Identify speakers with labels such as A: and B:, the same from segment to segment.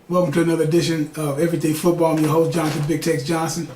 A: Welcome to another edition of Everything Football. I'm your host, Jonathan Big Tex Johnson.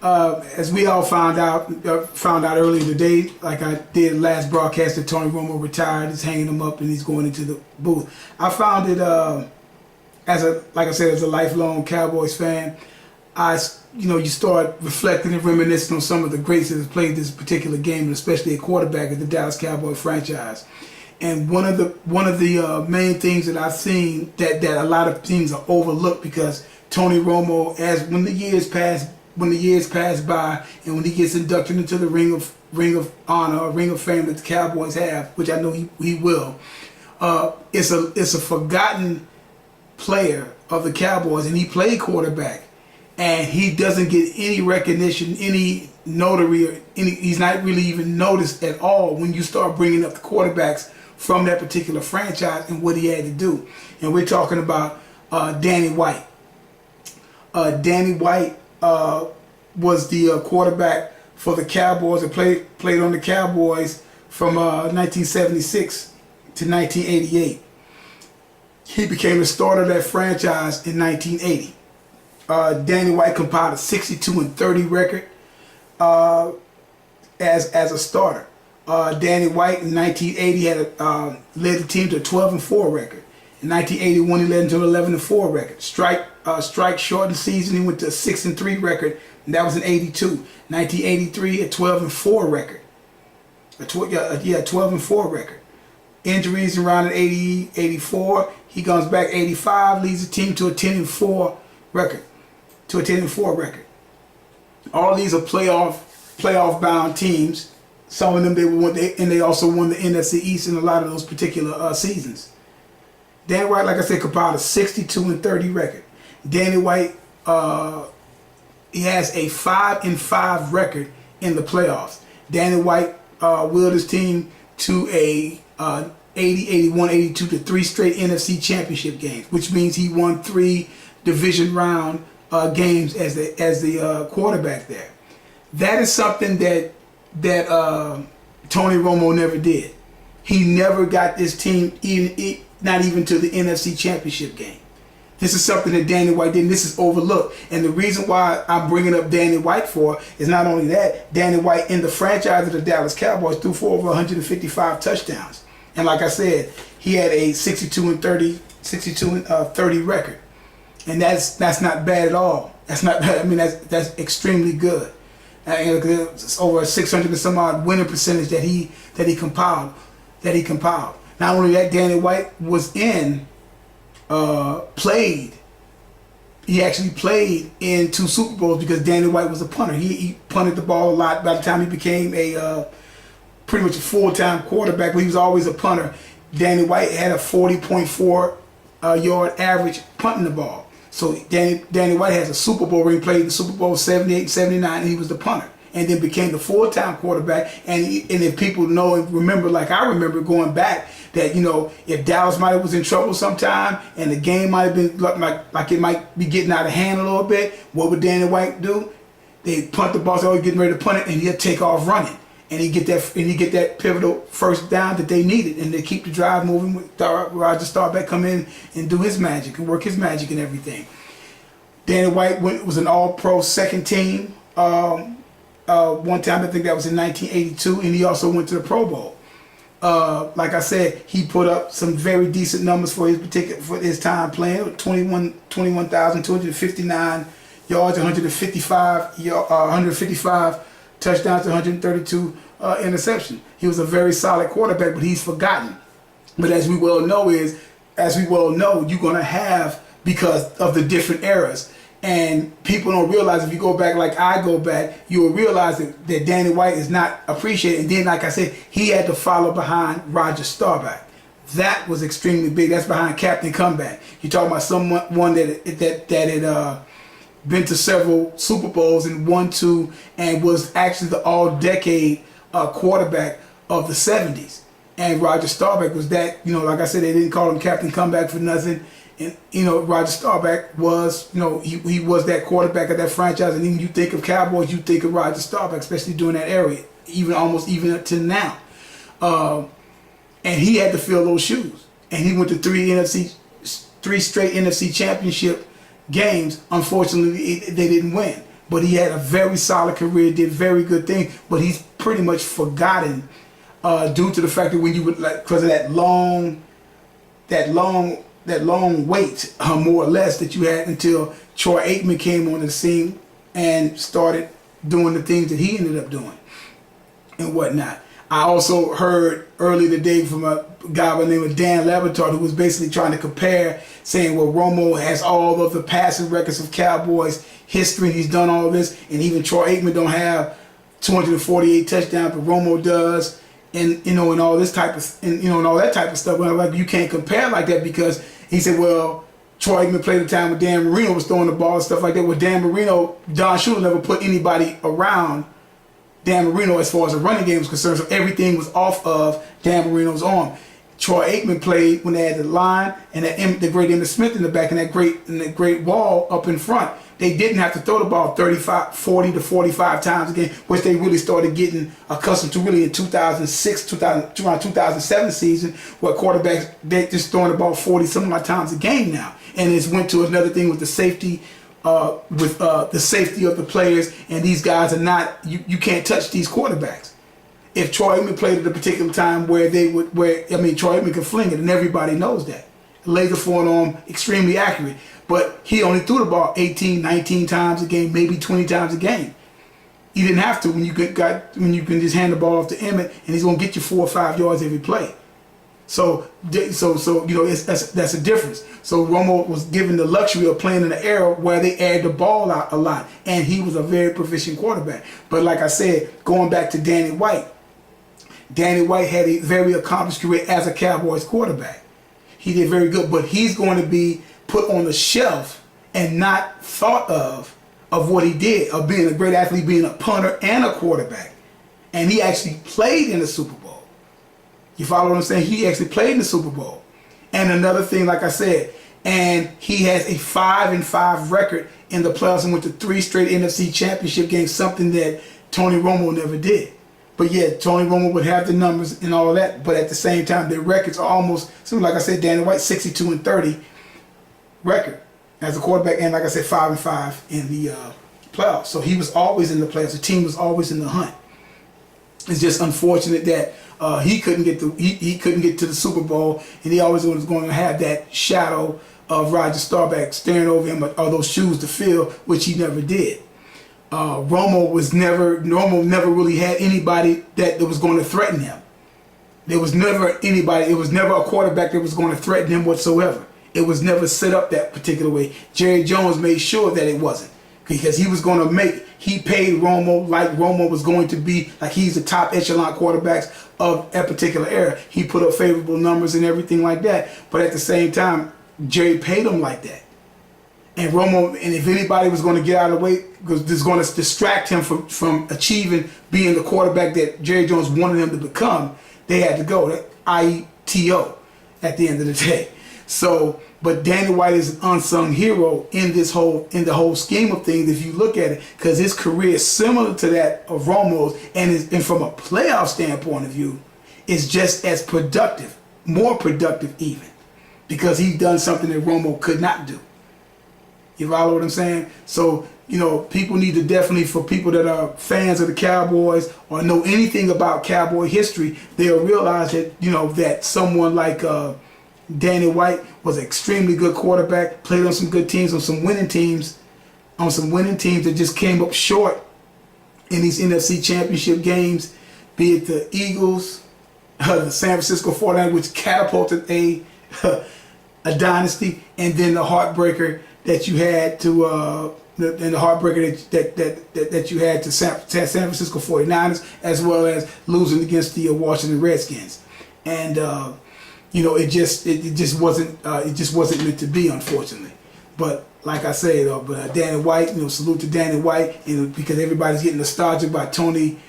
A: As we all found out earlier today, like I did last broadcast, that Tony Romo retired. He's hanging him up and he's going into the booth. I found it like I said, as a lifelong Cowboys fan, you start reflecting and reminiscing on some of the greats that have played this particular game, and especially a quarterback of the Dallas Cowboy franchise. And one of the main things that I've seen that a lot of things are overlooked, because Tony Romo, when the years pass by and when he gets inducted into the ring of honor or ring of fame that the Cowboys have, which I know he will, it's a forgotten player of the Cowboys, and he played quarterback, and he doesn't get any recognition, any notoriety, or he's not really even noticed at all when you start bringing up the quarterbacks from that particular franchise and what he had to do. And we're talking about Danny White. Danny White was the quarterback for the Cowboys that played on the Cowboys from 1976 to 1988. He became the starter of that franchise in 1980. Danny White compiled a 62-30 record as a starter. Danny White in 1980 had led the team to a 12-4 record. In 1981, he led them to an 11-4 record. Strike shortened season, he went to a 6-3 record, and that was in 82. 1983, a 12-4 record. A 12-4 record. Injuries around in 80, 84. He comes back 85, leads the team to a 10-4 record. All these are playoff bound teams. Some of them they also won the NFC East in a lot of those particular seasons. Danny White, like I said, compiled a 62-30 record. Danny White, he has a 5-5 record in the playoffs. Danny White willed his team to a 80, 81, 82 to 3 straight NFC Championship games, which means he won 3 division round games as the quarterback there. That is something that Tony Romo never did. He never got this team not even to the NFC Championship game. This is something that Danny White did, and this is overlooked. And the reason why I'm bringing up Danny White for is not only that, Danny White in the franchise of the Dallas Cowboys threw for over 155 touchdowns. And like I said, he had a 62-30 record. And that's not bad at all. That's not bad. I mean, that's extremely good. It's over a 600 and some odd winning percentage that he compiled. Not only that, Danny White played. He actually played in 2 Super Bowls because Danny White was a punter. He punted the ball a lot. By the time he became a pretty much a full-time quarterback, but he was always a punter. Danny White had a 40.4 yard average punting the ball. So Danny White has a Super Bowl ring, played the Super Bowl 78, 79, and he was the punter. And then became the full-time quarterback. And if people know and remember, like I remember going back, that if Dallas might have was in trouble sometime and the game might have been like it might be getting out of hand a little bit, what would Danny White do? They'd punt the ball, so getting ready to punt it, and he'd take off running. And he get that pivotal first down that they needed, and they keep the drive moving with Roger Staubach come in and do his magic and work his magic and everything. Danny White was an All-Pro second team one time. I think that was in 1982, and he also went to the Pro Bowl. Like I said, he put up some very decent numbers for his time playing. 21,259 yards, 155 touchdowns, 132 interceptions. He was a very solid quarterback, but he's forgotten. But as we well know, you're going to have, because of the different eras. And people don't realize, if you go back like I go back, you will realize that Danny White is not appreciated. And then, like I said, he had to follow behind Roger Staubach. That was extremely big. That's behind Captain Comeback. You're talking about someone that had been to several Super Bowls and won 2, and was actually the all-decade quarterback of the 70s. And Roger Staubach was that, like I said, they didn't call him Captain Comeback for nothing. And Roger Staubach was, he was that quarterback of that franchise. And even you think of Cowboys, you think of Roger Staubach, especially during that era, almost even up to now. And he had to fill those shoes. And he went to 3 NFC 3 straight NFC Championship games. Unfortunately, they didn't win. But he had a very solid career, did very good things. But he's pretty much forgotten due to the fact that when you would because of that long wait, more or less, that you had until Troy Aikman came on the scene and started doing the things that he ended up doing and whatnot. I also heard earlier today from a guy by the name of Dan Labertard, who was basically trying to compare, saying, well, Romo has all of the passing records of Cowboys history. He's done all this, and even Troy Aikman don't have 248 touchdowns, but Romo does, and and all this type of and all that type of stuff. Well, like, you can't compare like that, because he said, well, Troy Aikman played the time when Dan Marino was throwing the ball and stuff like that. Well, Dan Marino, Don Shula never put anybody around Dan Marino as far as the running game was concerned, so everything was off of Dan Marino's arm. Troy Aikman played when they had the line and the great Emmitt Smith in the back and that great wall up in front. They didn't have to throw the ball 40 to 45 times a game, which they really started getting accustomed to really in 2006, around 2007 season, where quarterbacks, they're just throwing the ball 40 some odd times a game now. And it's went to another thing with the safety, the safety of the players, and these guys are not, you can't touch these quarterbacks. If Troy Aikman played at a particular time where Troy Aikman can fling it, and everybody knows that. Laser forearm, extremely accurate, but he only threw the ball 18, 19 times a game, maybe 20 times a game. You didn't have to when you can just hand the ball off to Emmett, and he's gonna get you 4 or 5 yards every play. So that's a difference. So Romo was given the luxury of playing in an era where they aired the ball out a lot, and he was a very proficient quarterback. But like I said, going back to Danny White had a very accomplished career as a Cowboys quarterback. He did very good, but he's going to be put on the shelf and not thought of what he did, of being a great athlete, being a punter and a quarterback. And he actually played in the Super Bowl. You follow what I'm saying? He actually played in the Super Bowl. And another thing, like I said, and he has a 5-5 record in the playoffs and went to 3 straight NFC Championship games, something that Tony Romo never did. But yeah, Tony Romo would have the numbers and all of that, but at the same time, their records are almost, something like I said, Danny White, 62-30 record as a quarterback, and like I said, 5-5 in the playoffs. So he was always in the playoffs. The team was always in the hunt. It's just unfortunate that he couldn't get to the Super Bowl, and he always was going to have that shadow of Roger Staubach staring over him, or those shoes to fill, which he never did. Romo never really had anybody that was going to threaten him. There was never anybody. It was never a quarterback that was going to threaten him whatsoever. It was never set up that particular way. Jerry Jones made sure that it wasn't, because he was going to he paid Romo like Romo was going to be, like he's the top echelon quarterbacks of that particular era. He put up favorable numbers and everything like that. But at the same time, Jerry paid him like that. And Romo, and if anybody was going to get out of the way, because this is going to distract him from achieving being the quarterback that Jerry Jones wanted him to become, they had to go, IETO, at the end of the day. So, but Danny White is an unsung hero in the whole scheme of things, if you look at it, because his career is similar to that of Romo's, and from a playoff standpoint of view, is just as productive, more productive even, because he's done something that Romo could not do. You follow what I'm saying? So, people need to definitely, for people that are fans of the Cowboys or know anything about Cowboy history, they'll realize that, that someone like Danny White was an extremely good quarterback, played on some good teams, on some winning teams that just came up short in these NFC Championship games, be it the Eagles, the San Francisco 49ers, which catapulted a dynasty, and then the heartbreaker that you had to that you had to San Francisco 49ers, as well as losing against the Washington Redskins. And it just wasn't meant to be, unfortunately. But like I say, but Danny White, salute to Danny White, because everybody's getting nostalgic about Tony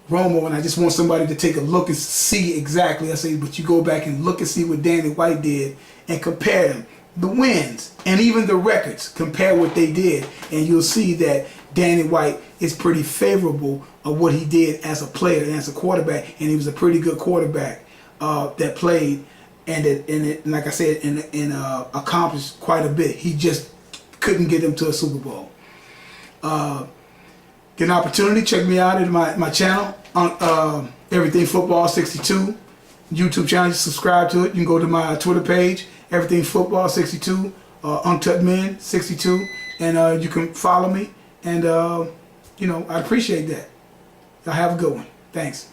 A: Romo, and I just want somebody to take a look and see exactly. I say, but you go back and look and see what Danny White did and compare them. The wins and even the records, compare what they did, and you'll see that Danny White is pretty favorable of what he did as a player and as a quarterback, and he was a pretty good quarterback that played and like I said, accomplished quite a bit. He just couldn't get them to a Super Bowl. Get an opportunity, check me out at my channel on Everything Football 62 YouTube channel. Just subscribe to it. You can go to my Twitter page, Everything Football 62, Untucked Men 62, and you can follow me. And I appreciate that. Y'all have a good one. Thanks.